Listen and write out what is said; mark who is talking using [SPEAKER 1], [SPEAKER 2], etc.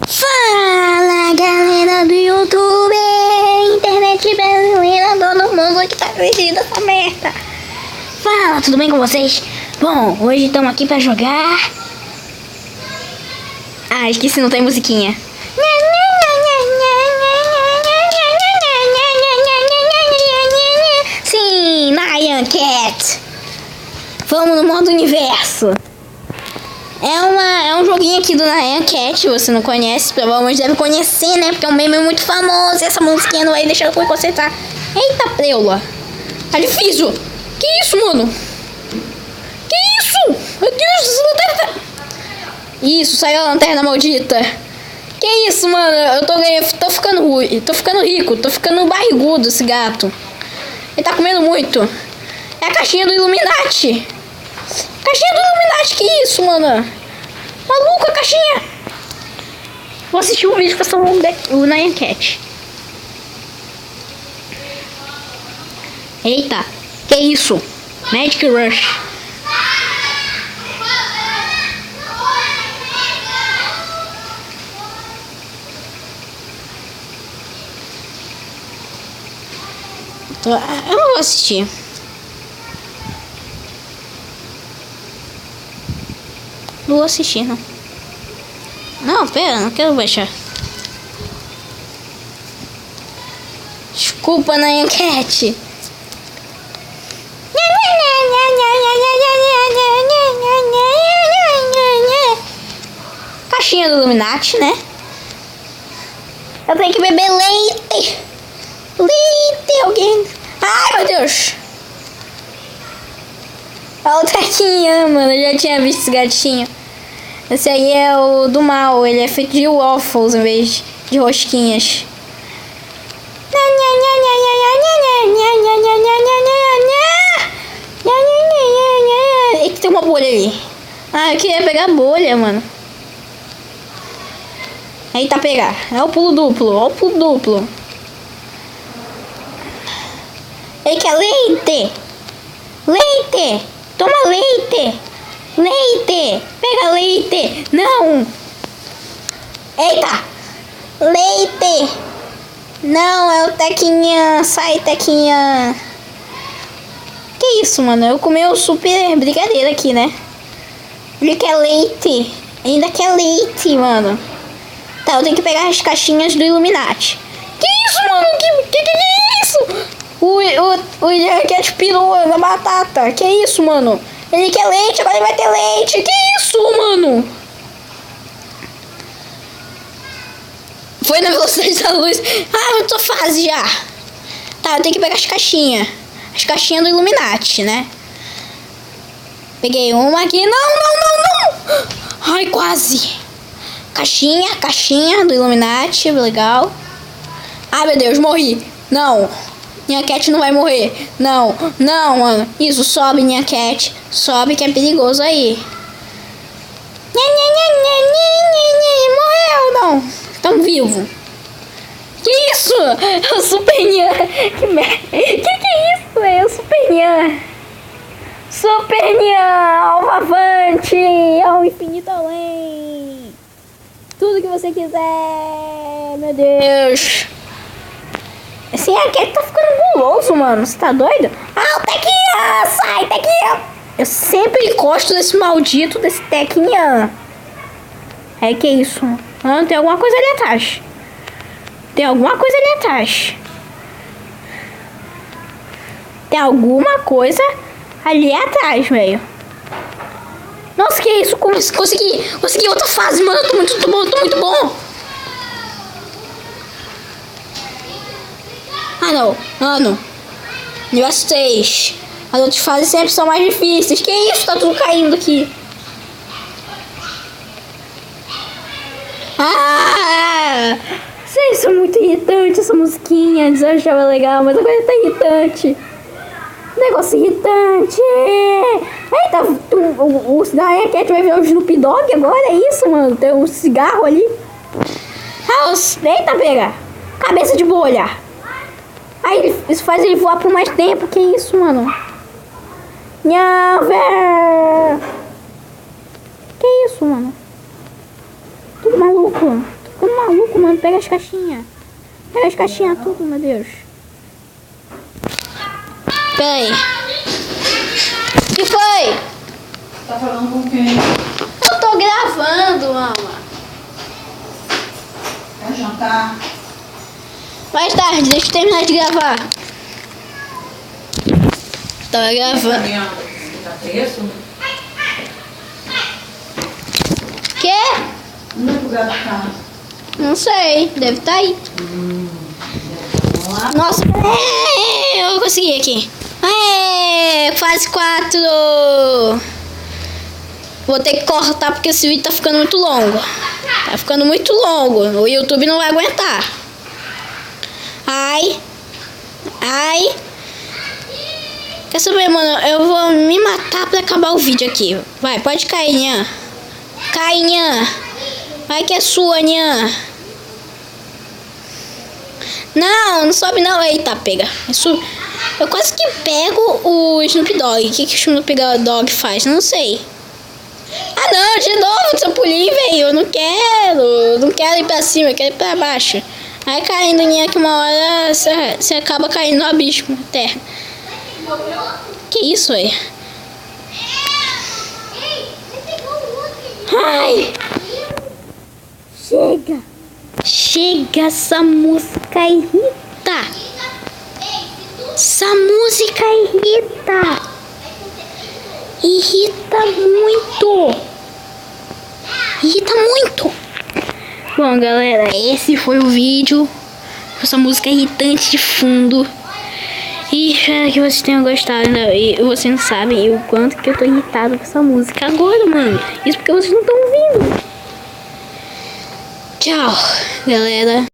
[SPEAKER 1] Fala galera do YouTube, internet brasileira, todo mundo que tá assistindo essa merda. Fala, tudo bem com vocês? Bom, hoje estamos aqui pra jogar. Ah, esqueci, não tem musiquinha. Sim, Nyan Cat. Vamos no modo universo. É um joguinho aqui do Nyan Cat, você não conhece, provavelmente deve conhecer, né? Porque é um meme muito famoso e essa musiquinha não vai deixar eu consertar. Eita, preula. Tá difícil. Que isso, mano? Que isso? Meu Deus, essa lanterna. Isso, saiu a lanterna maldita. Que isso, mano? Eu tô ficando ruim, tô ficando rico, tô ficando barrigudo esse gato. Ele tá comendo muito. É a caixinha do Illuminati. Caixinha do Illuminati, que isso, mano? Maluco, a caixinha. Vou assistir um vídeo pra salvar o Nyan Cat. Eita, que isso? Magic Rush. Eu não vou assistir. Não vou assistir, não. Não, pera, não quero baixar. Desculpa, Nyan Cat. Caixinha do Illuminati, né? Eu tenho que beber leite. Leite, alguém. Ai, meu Deus. Olha o Tequinha, mano. Eu já tinha visto esse gatinho. Esse aí é o do mal. Ele é feito de waffles em vez de rosquinhas. Eita, tem uma bolha ali. Ah, eu queria pegar a bolha, mano. Eita, pegar. É o pulo duplo. Olha o pulo duplo. Ele quer leite. Leite. Toma leite. Leite. Pega leite. Não. Eita. Leite. Não, é o Tequinha. Sai, Tequinha. Que isso, mano? Eu comi o super brigadeiro aqui, né? Ele quer leite. Ainda quer leite, mano. Tá, eu tenho que pegar as caixinhas do Illuminati. Que isso, mano? Que é isso? O Nyan Cat pirou na batata. Que isso, mano? Ele quer leite, agora ele vai ter leite. Que isso, mano? Foi na velocidade da luz. Ah, eu tô fase já. Tá, eu tenho que pegar as caixinhas. As caixinhas do Illuminati, né? Peguei uma aqui. Não. Ai, quase. Caixinha do Illuminati. Legal. Ai, meu Deus, morri. Não. Nyan Cat não vai morrer. Não, mano. Isso, sobe, Nyan Cat. Sobe que é perigoso aí. Morreu, não. Tamo vivo. Que isso? É o Super Nyan. Que merda. Que é isso? É o Super Nyan. Super Nyan. Ao avante. Ao infinito além. Tudo que você quiser. Meu Deus. Esse Nyan Cat tá ficando guloso, mano. Você tá doido? Ah, o Tequinha! Sai, Tequinha! Eu sempre gosto desse maldito, desse Tequinha. É que isso? Ah, tem alguma coisa ali atrás. Tem alguma coisa ali atrás. Tem alguma coisa ali atrás, velho. Nossa, que isso? Consegui outra fase, mano. Eu tô muito bom. Ah, não. Universo 3. As outras fases sempre são mais difíceis. Que isso? Tá tudo caindo aqui. Ah! Vocês são muito irritantes, essa musiquinha. Eu achava legal, mas agora tá irritante. Negócio irritante. Eita, o Nyan Cat vai ver o Snoop Dogg agora? É isso, mano? Tem um cigarro ali. Ah, eita, pega. Cabeça de bolha. Aí isso faz ele voar por mais tempo. Que isso, mano? Não, velho. Que isso, mano? Tudo maluco. maluco, mano. Pega as caixinhas. Pega as caixinhas tudo, meu Deus. Pera aí. O que foi?
[SPEAKER 2] Tá falando com quem?
[SPEAKER 1] Eu tô gravando, mama.
[SPEAKER 2] Vai jantar?
[SPEAKER 1] Mais tarde, deixa eu terminar de gravar. Tava gravando.
[SPEAKER 2] Tá preso?
[SPEAKER 1] Quê?
[SPEAKER 2] Onde é que o gato tá?
[SPEAKER 1] Não sei, deve estar aí.
[SPEAKER 2] Vamos lá.
[SPEAKER 1] Nossa, eu consegui aqui. Fase 4. Vou ter que cortar porque esse vídeo tá ficando muito longo. Tá ficando muito longo. O YouTube não vai aguentar. Ai. Quer saber, mano? Eu vou me matar pra acabar o vídeo aqui. Vai, pode cair, Nhan. Cai, Nhan. Vai que é sua, Nhan. Não sobe não. Eita, pega. Eu quase que pego o Snoop Dogg. O que o Snoop Dogg faz? Não sei. Ah, não. De novo, trampolim, velho. Eu não quero. Não quero ir pra cima. Eu quero ir pra baixo. Aí caindo em que uma hora você acaba caindo no abismo terra. Que isso, aí? Ai! Chega, essa música irrita. Essa música irrita. Irrita muito. Bom, galera, esse foi o vídeo com essa música irritante de fundo. E espero que vocês tenham gostado, né? E vocês não sabem o quanto que eu tô irritado com essa música agora, mano. Isso porque vocês não estão ouvindo. Tchau, galera.